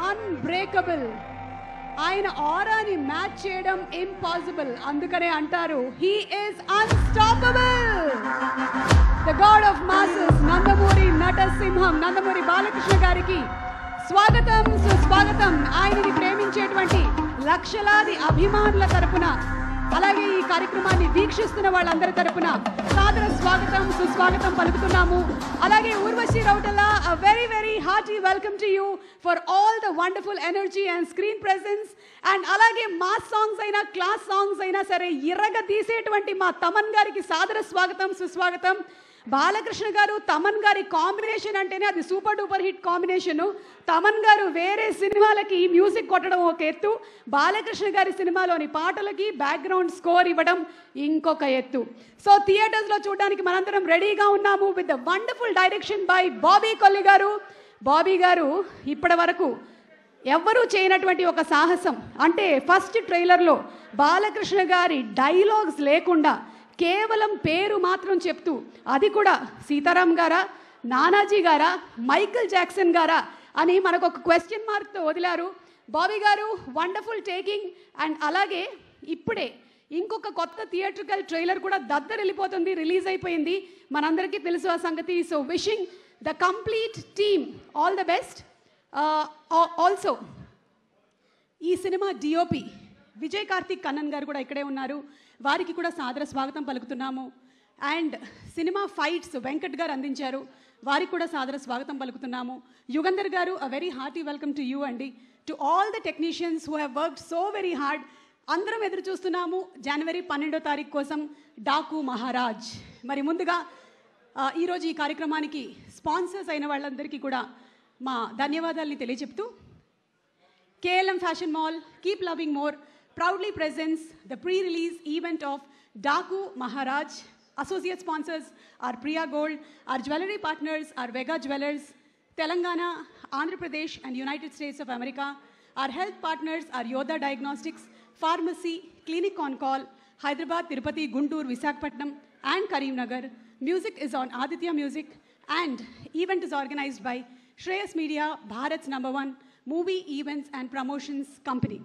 Unbreakable. ఆయన ఆరాని match చేయడం impossible. అందుకనే అంటారు he is unstoppable. The god of masses Nandamuri నటసింహం నందమూరి బాలకృష్ణ గారికి స్వాగతం, సుస్వాగతం. ఆయనని ప్రేమించేటువంటి లక్షలాది అభిమానుల తరపున, అలాగే ఈ కార్యక్రమాన్ని వీక్షిస్తున్న వాళ్ళందరి తరపున సాదర స్వాగతం, సుస్వాగతం పలుకుతున్నాము. అలాగే Urvashi Rautela, a very very hearty welcome to you for all the wonderful energy and screen presence. And అలాగే మాస్ సాంగ్స్ అయినా క్లాస్ సాంగ్స్ అయినా సరే ఇరగ తీసేటువంటి మా తమన్ గారికి సాదర స్వాగతం, సుస్వాగతం. బాలకృష్ణ గారు తమన్ గారి కాంబినేషన్ అంటేనే అది super duper hit combination. Thaman గారు వేరే సినిమాలకి మ్యూజిక్ కొట్టడం ఒక ఎత్తు, బాలకృష్ణ గారి సినిమాలోని పాటలకి బ్యాక్గ్రౌండ్ స్కోర్ ఇవ్వడం ఇంకొక ఎత్తు. సో థియేటర్స్లో చూడడానికి మనందరం రెడీగా ఉన్నాము with the wonderful direction by Bobby Kolli గారు. బాబీ గారు ఇప్పటి వరకు ఎవ్వరూ చేయనటువంటి ఒక సాహసం, అంటే ఫస్ట్ ట్రైలర్లో బాలకృష్ణ గారి డైలాగ్స్ లేకుండా కేవలం పేరు మాత్రం చెప్తూ, అది కూడా సీతారాం గారా, నానాజీ గారా, మైకిల్ జాక్సన్ గారా అని మనకు ఒక క్వశ్చన్ మార్క్తో వదిలారు. బాబీ గారు వండర్ఫుల్ టేకింగ్. అండ్ అలాగే ఇప్పుడే ఇంకొక కొత్త థియేట్రికల్ ట్రైలర్ కూడా దద్దరిల్లిపోతుంది, రిలీజ్ అయిపోయింది, మనందరికీ తెలుసు ఆ సంగతి. So wishing the complete team all the best. Also ఈ సినిమా డిఓపి విజయ్ కార్తిక్ కన్నన్ గారు కూడా ఇక్కడే ఉన్నారు, వారికి కూడా సాదర స్వాగతం పలుకుతున్నాము. అండ్ సినిమా ఫైట్స్ వెంకట్ గారు అందించారు, వారికి కూడా సాదర స్వాగతం పలుకుతున్నాము. యుగంధర్ గారు, a very hearty welcome to you అండి. To all the technicians who have worked so very hard. అందరం ఎదురు చూస్తున్నాము జనవరి 12వ తారీఖు కోసం, డాకు మహారాజ్. మరి ముందుగా ఈరోజు ఈ కార్యక్రమానికి స్పాన్సర్స్ అయిన వాళ్ళందరికీ కూడా మా ధన్యవాదాలని తెలియజెప్తూ, KLM Fashion Mall, Keep Loving More proudly presents the pre-release event of Daku Maharaj. Associate sponsors are Priya Gold. Our jewelry partners are Vega Jewelers, Telangana, Andhra Pradesh and United States of America. Our health partners are Yoda Diagnostics, Pharmacy, Clinic on Call, Hyderabad, Tirupati, Guntur, Visakhapatnam and Karimnagar. Music is on Aditya Music and event is organized by Shreyas Media, Bharat's #1 movie events and promotions company.